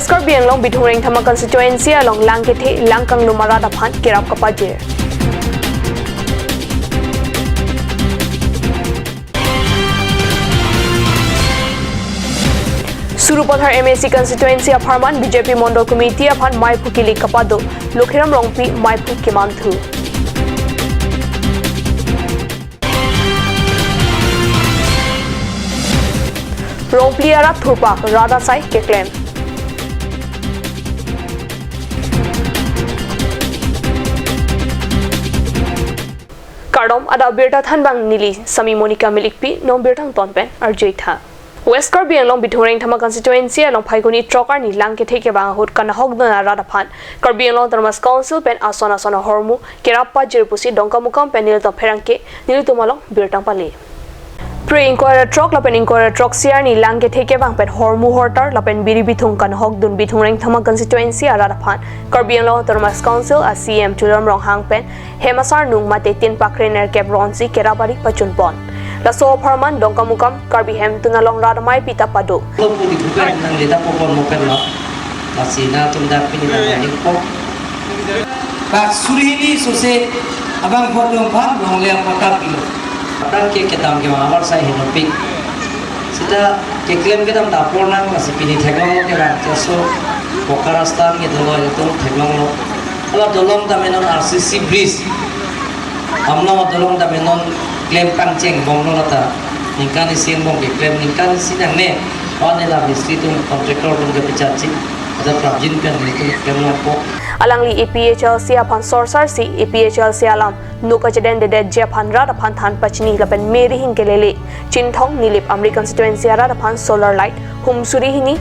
West Karbiang long bithureng thama constituency along langkethe langkang numara da phan kirap kapaje Surupathar MAC constituency apartment BJP Mondol Committee upon Mai Pukili Kapado, Lokhiram Rongpi Mai Pukimanthu. Rongpliara Thurpak Radha Sai Keklem. Kardom ada Birta Thanbang Nili Sami Monica Milikpi nom Birtang Tonpen Arjaitha. West Karbiang long bithureng thama constituency along Phaiguni Trokar ni langke theke bang hot kana hogdona radaphan Karbiang long Thermas Council pen asona hormu kerappa jirpusi dongkamukam penil to pherangke nilitumalong birtang pali Pre-inquirer truck lapen inquirer truck siar ni langke theke bang pen hormu hortar lapen biri bithung kan hogdun bithureng thama constituency radaphan Karbiang long Thermas Council a CM chulam rong hang pen hemasar nung mate tin pakrener kep ronsi kerabari pachunpon Laso Parman Dongkamukam Karbihem Tunalong Radamai Pita Pado. Pudi bukan nang lida popon mopen lo. Masina tundak pinina yang pop. Pak Surihini sose abang bodong pan dong liang kota pilo. Apaan ke ketam ke mawar saya hinopik. Sita ke klaim ketam dapur nang masih pini teglong ke bang jaso Pokarastan ke dolong itu teglong lo. Kalau dolong tamenon RCC bridge. Amna dolong tamenon klaim pancing bong nota ningkan isin bong ke klaim ningkan isin yang ne awalnya lah mistri tu kontraktor tu ke pecaci ada prajin pen itu klaim lompok Alangli EPHLC upon sourcer si EPHLC alam nuka jeden de Japan rad upon than pachni lapen meri hinkelele chinthong nilip American constituency rad upon solar light hum surihini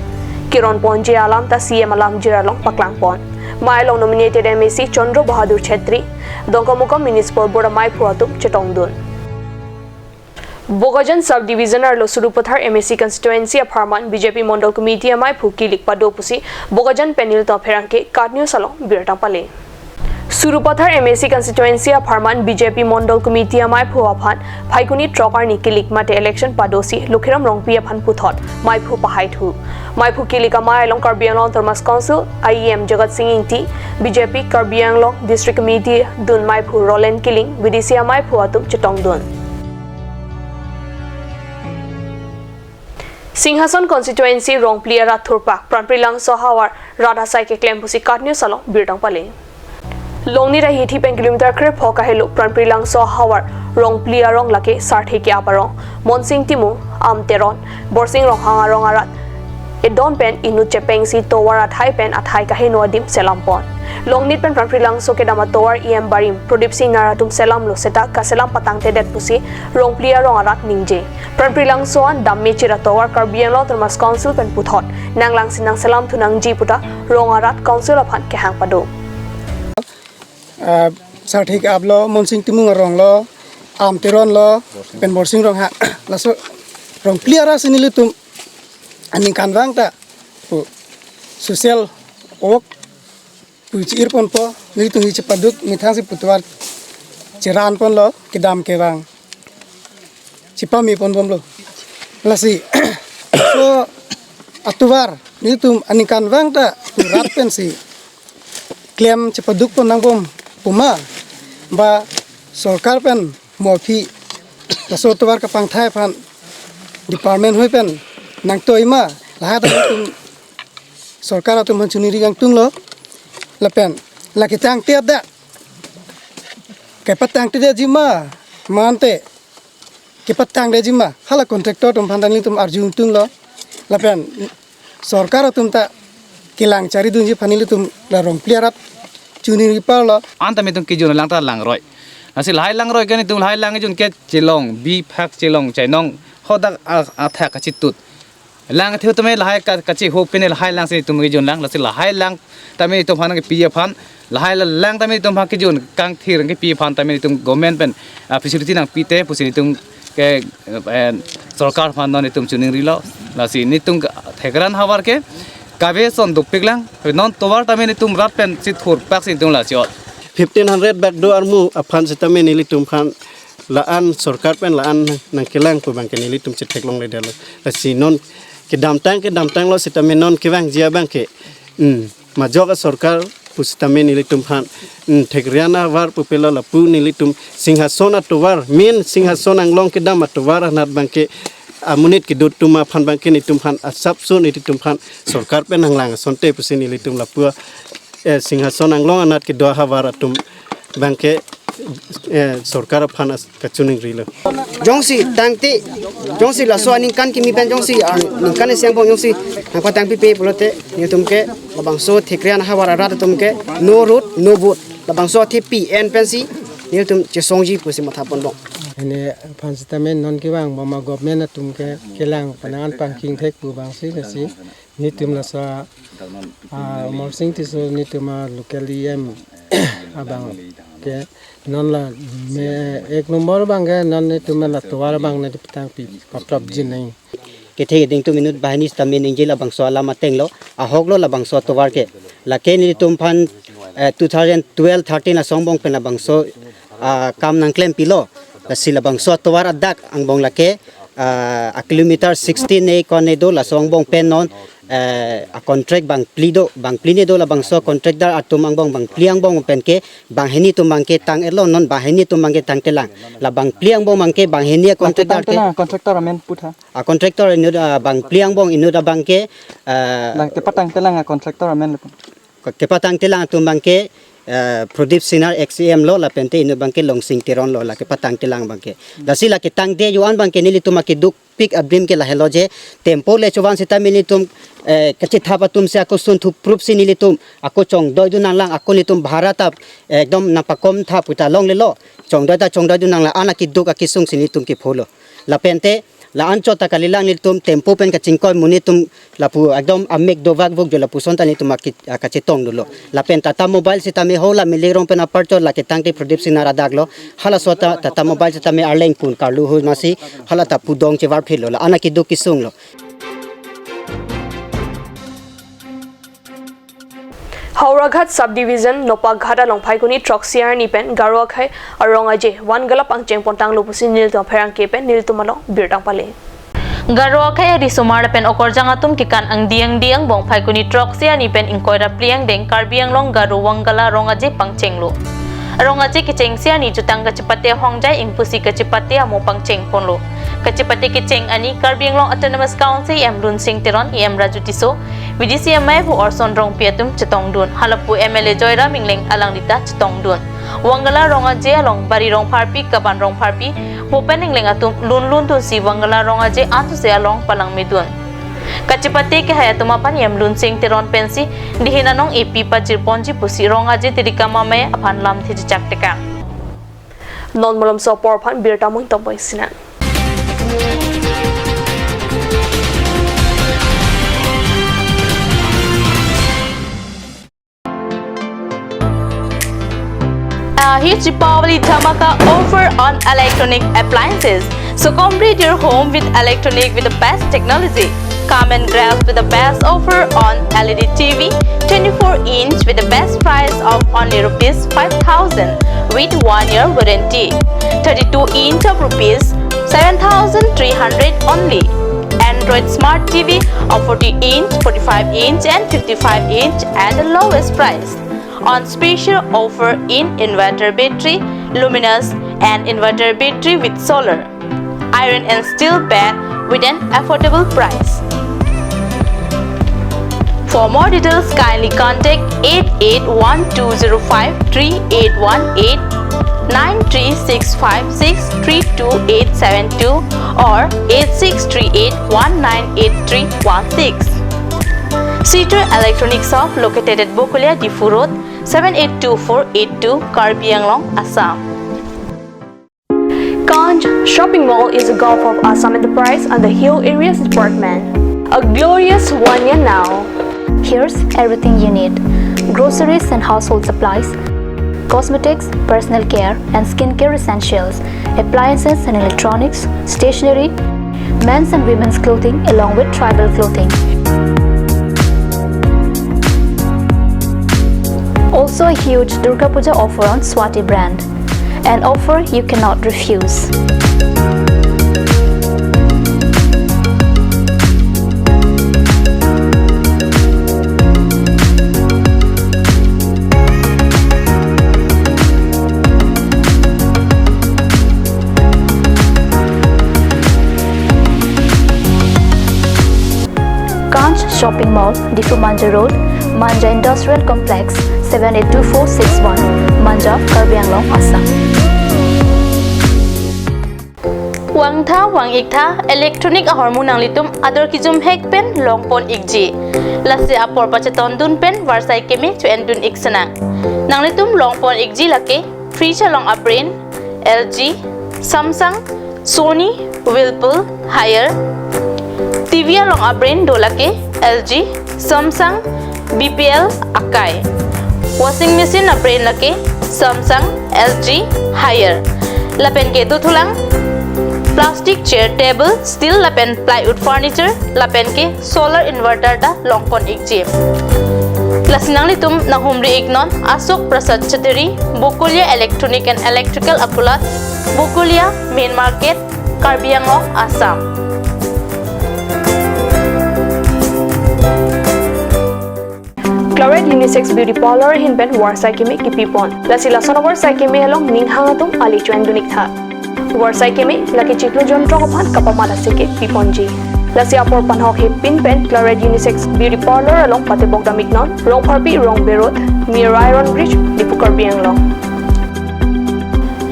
kiron ponje alam ta CM alam jiralong paklang pon Mailong nominated MAC Chandra Bahadur Chetri Dongkamukam Municipal Board Mai Phuatum Chetongdun Bogajan Subdivision Arlo Surupathar MAC constituency apartment BJP Mondol Committee Mai Phuki Likpado Pusi Bogajan Penil to Pherangke Katnew Salon Birtang Pale Surupathar MAC constituency apartment BJP Mondol Committee Mai Phuaphan Phaiguni Trokar ni Kilik Mate election padosi Lokhiram Rongpi aphan Puthot Mai Phu Pahai Thu Mai Phu Kilika Mai Long Karbiang Long Thermas Council IEM Jagat Singh Inti BJP Karbiang Long District Committee Dun Mai Phu Roland Kiling Vidisia Mai Phu Atum Chetongdun Singhason constituency Rongpliara Thurpak Pranprilang Sohawar Radha Sai ke claim pusi Katnew Salon Birtang Pale Longni ra hithi pen kilometer kre phoka helu Pranprilang Sohawar Rongpliarong lake sarthe ke aparong Monsing Timu Amteron Borsing Rong Hanga Rong Arat Edon pen inu chepeng si towar athai pen athai ka heno dim selampon Longnit pen Pranprilang so ke dama towar em barim Prodip Singh Naratum selam lo seta ka selam patang te det pusi Rongpliarong arat ningje Pranprilang soan damme chira towar Karbiang Long Thermas Council pen puthot nanglang sinang selam thunang ji puta rong arat council aphan ke hang pado Sarthik ablo Monsing Timung rong lo Amteron lo pen Borsing rong ha laso Rongpliara sinilutum aning kanwang ta social ok puji pon po nilitung hi cepaduk mithang si putwar ceran pon lo kedam kewang cipami pon bom lo lasi so atuwar nilitung aning kanwang ta rat pen si klaim cepaduk pon nang bom puma ba sarkar pen mofi laso tuwar ka pangthai phan department hoi pen nang toima lahat tum sarkar atum hanchuniri gang tung lo lapen lakitang tiap da ke patang ti jima mante ke patang de jima hala kontraktor tum phandani tum arjun tung lo lapen sarkar atum ta kilang cari dunji phanili tum la Rongpliarat chuniri pa lo anta mitung ki jun lang ta lang roi asi lai lang roi kani tum lai lang jun ke chilong bi phak chilong chainong hodak a tha ka chitut lang thiu tame lai ka chi ho pine lai lang se tum ki jun lang lasi lai lang tame tum phan ke pi phan lai lang tame tum phan ki jun kang thir ke pi phan tame tum government pen facility nang pi te pusi tum ke sarkar phan non tum chuniri lo lasi ni tum thegran hawar ke kabe son dupiklang non towar tame ni tum rat pen sit khur pak sin tum la chiot 1500 back do armu aphan setame nili tum khan laan sarkar pen laan nang kelang pu bang kenili tum chetek long le dalo la sinon ke dam tang lo sitame non ke bang jia bang ke ma joga sarkar pustame nilitum phan thekriana war pupelo la pu nilitum singhason atwar main singhason anglong ke dam atwar anat bang ke amunit ki dut tuma phan bang ke nitum phan asap so nitum phan sarkar pen hanglang sonte pusi nilitum la pu singhason anglong anat ke do hawar atum bang ke sarkar phan kachuning rilo jongsi tangti jongsi la so aning kan ki mi pen jongsi ning kan siang bong jongsi ang patang pi pe pulote ni tumke labang so thikrian hawara rat tumke no root no boat labang so thi pi en pensi ni tum che songji pusi matha pon bong ane phansitamen non ki bang mama government tumke kelang panangan pangking thek pu bang si ni tum la sa morsing ti so ni tuma locally em abang ke non la me ek number bang ke non ni tuma la tawar bang na pitang pi paprap jin nai ke the ding tu minute bahani stamin injil labang so ala mateng lo a hoglo labang so towar ke la ke ni tum phan 2012 13 la songbong pen labang so kam nang klem pilo la silabang so towar adak ang bong la ke a kilometer 16 ne kon ne do la songbong pen non a contract bang plini do la bang so contractor atum ang bang pliang bong pen ke bang heni tum bang ke tang elo non bang heni tum bang ke tang telang la bang pliang bong bang ke bang heni contractor ke contractor amen putha a contractor inu bang pliang bong inu da bang ke lang te patang telang contractor amen ke patang telang tum bang ke Prodip Sinar XCM lo la pente inu bang ke longsing tiron lo la ke patang telang bang ke da sila ke tang de yuan bang ke nili tum ke duk pick abrim ke la hello je tempo le chowan sita mini tum kachi thapa tum se ako sun thu proof si nili tum ako chong doi du nang lang ako ni tum bharata ekdom napakom tha puta long le lo chong doi du nang la ana ki duk aki sung sini tum ke pholo la pente la ancho ta kalilang ni tum tempo pen ka chingkoi muni tum la pu ekdom amek dovak vok jo la pu sonta ni tum ka chitong dulo la pen tata mobile sita me hola milirong pen aparto la ke tangti Prodip Sinara daglo hala sota tata mobile sita me arleng kun karlu hu masi hala ta pudong che war philo la ana ki duk ki sung lo Hauraghat subdivision Nopaghat along Paikuni Troxiar Nipen Garokai Arongaje one galap ang cheng pontang lupusin nil to perang kepen nil to malo birtang pale Garo kaya di sumar pen okor jangatum kikan ang diang bong Paikuni Troxiar Nipen inkoira pliang deng karbiang long garo wangala rongaje pangchenglo rongaje kicheng sia ni jutang kachipate hongjai ingpusi kachipate amo pangcheng ponlo kachipate kicheng ani karbiang long autonomous council em run sing teron em rajutiso VDCMI bu orson rong piatum chetong dun halapu MLA Joyra Mingleng alang dita chetong dun wangala rongaje along bari rong parpi kaban rong parpi hopening leng atum lun tun si wangala rongaje atu se along palang medun kachipate ke hayatuma pan em lun sing teron pensi dihinanong AP pajir ponji pusi rongaje tirikama me aphan lam thiji chakteka non molom so por phan birta mung tomboi sinan A huge Deepavali Dhamaka offer on electronic appliances. So complete your home with electronic with the best technology. Come and grab with the best offer on LED TV 24-inch with the best price of only rupees 5,000 with 1 year warranty. 32-inch of rupees 7,300 only. Android Smart TV of 40-inch, 45-inch and 55-inch at the lowest price. On special offer in inverter battery, luminous and inverter battery with solar, iron and steel bed with an affordable price. For more details, kindly contact 8812053818, 936563272 or 8638198316. Cedar Electronics Shop located at Bokulia Difu Road, 782482 Karbi Anglong, Assam. Ganj Shopping Mall is a Gulf of Assam Enterprise and the Hill Areas Department. A glorious 1 year now. Here's everything you need: groceries and household supplies, cosmetics, personal care and skincare essentials, appliances and electronics, stationery, men's and women's clothing along with tribal clothing. Also a huge Durga Puja offer on Swati brand, an offer you cannot refuse. Shopping Mall, Difu Manja Road, Manja Industrial Complex, 782461, Manja, Karbi Anglong, Assam. Wang tha wang ik tha electronic hormone ang litum ador kijum hek pen long pon ikji lase apor pacheton dun pen warsai kemi to endun iksana nang litum long pon ikji lake free chalong abrain LG Samsung Sony Whirlpool Haier TV long abrain dolake LG Samsung BPL Akai washing machine abrain lake Samsung LG Haier lapen ke tutulang plastic chair table steel lapen plywood furniture lapen ke solar inverter da longpon ikji lasinang litum na humri ignon asok prasad chateri bukulia electronic and electrical akulat bukulia main market Karbi Anglong Assam. Claret Unisex Beauty Parlor hinben warsai kemi kipipon lasila sonobor sai kemi along ninghangatum ali chuan dunik tha warsai kemi laki chiklo jontro kophan kapamala seke piponji lasi apor panhok he pinpen Claret Unisex Beauty Parlor along patebok damiknon rong parpi rong berot near Iron Bridge Difu Karbi Anglong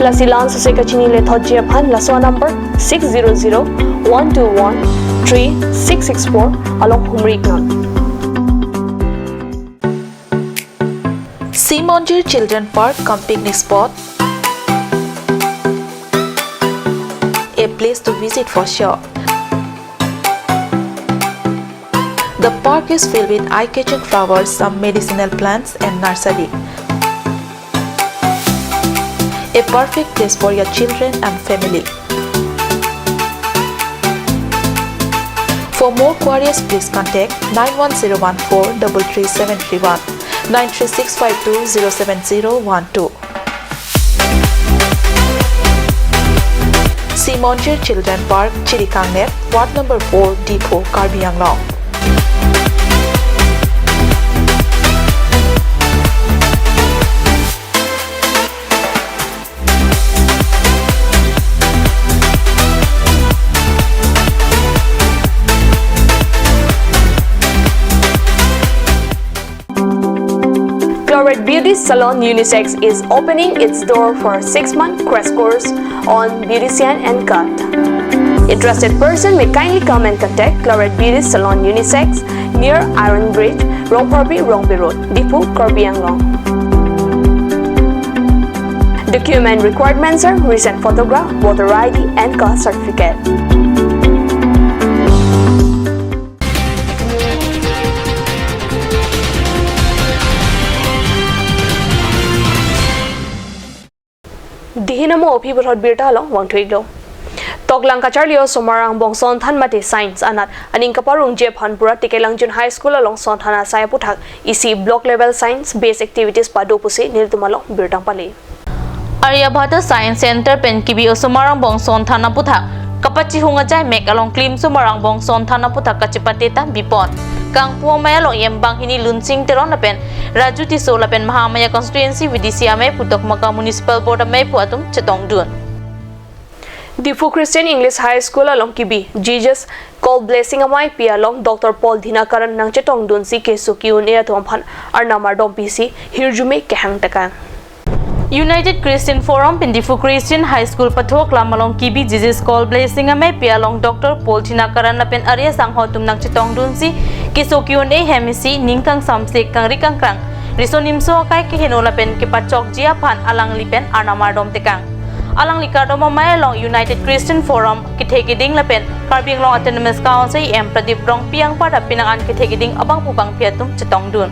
lasi lan sose kachini le thoji aphan laswa number 600-121-3664 along Humriknon. Simonjir Children Park cum picnic spot, a place to visit for sure. The park is filled with eye-catching flowers, some medicinal plants and nursery. A perfect place for your children and family. For more queries, please contact 91014-33731, 93652-07012. Simonjir Children Park, Chirikangnet, Ward number 4, Difu, Karbi Anglong. Claret Beauty Salon Unisex is opening its door for a 6-month crash course on beautician and cut. Interested person may kindly come and contact Claret Beauty Salon Unisex near Iron Bridge, Rongparbi, Rongbi Road, Difu, Karbi Anglong. Document requirements are recent photograph, voter ID and caste certificate. Dihinamo opibot birta long wang tuiglo. Toklang kacharlio somarang bongson than mate science anat aning kaparung je phanpura tikelang jun high school along son thana sai puthak isi block level science based activities pado puse niltumalo birtang pali. Aryabhata Science Center pen kibi somarang bongson thana puthak kapachi hunga jai mek along klim somarang bongson thana puthak kachipateta bipon. Kang puamaya long yembang hini lunsing teron lapen Rajuti so lapen Mahamaya constituency VDC ame putok maka municipal board ame puatum chetong dun. Difu Christian English High School along Kibi Jesus called blessing amai pi along Dr. Paul Dhinakaran nang chetong dun si kesu kiun e thomphan arnamar dom pc hirjume kehang takan. United Christian Forum in Difu Christian High School pathok lamalong Kibi Jesus call blessing ame pi along Dr. Paul Dhinakaran lapen arya sanghotum nang chetong dun si kesu kiun e hemisi ningkang samsek kang rikang krang risonimso kai ke henola pen ke pachok jia phan alang lipen arnamar dom tekang alang likardo mamay long United Christian Forum kithegiding lapen Karbi Anglong Autonomous Council em Pradip Rong piang pada pinangan kithegiding abang pupang piatum chetong dun.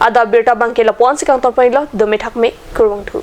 Ada birta bangke lapon sikang torpailo domethak me kurwang thu.